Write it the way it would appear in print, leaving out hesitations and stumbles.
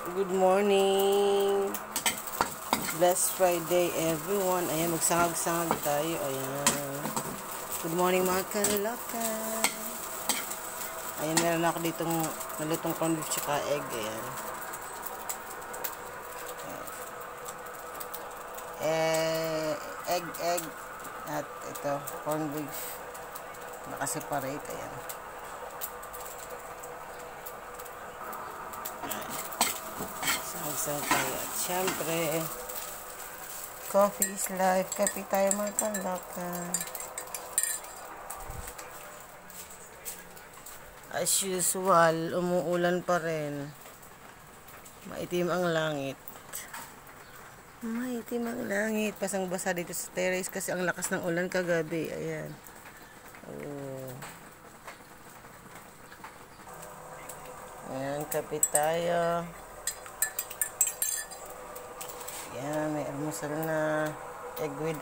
Good morning. Blessed Friday, everyone. Ayan, magsangag-sangag tayo. Ayan. Good morning, mga kalaka. Ayan, meron ako ditong nalutong corned beef tsaka egg. Ayan. Egg. At ito, corned beef. Nakaseparate. Ayan. Isang tayo. At syempre, coffee is life. Kape tayo, mga kalaka. As usual, umuulan pa rin. Maitim ang langit. Maitim ang langit. Basang-basa dito sa terrace kasi ang lakas ng ulan kagabi. Ayan. Oh. Ayan, kape tayo. Yan, may almusal na egg with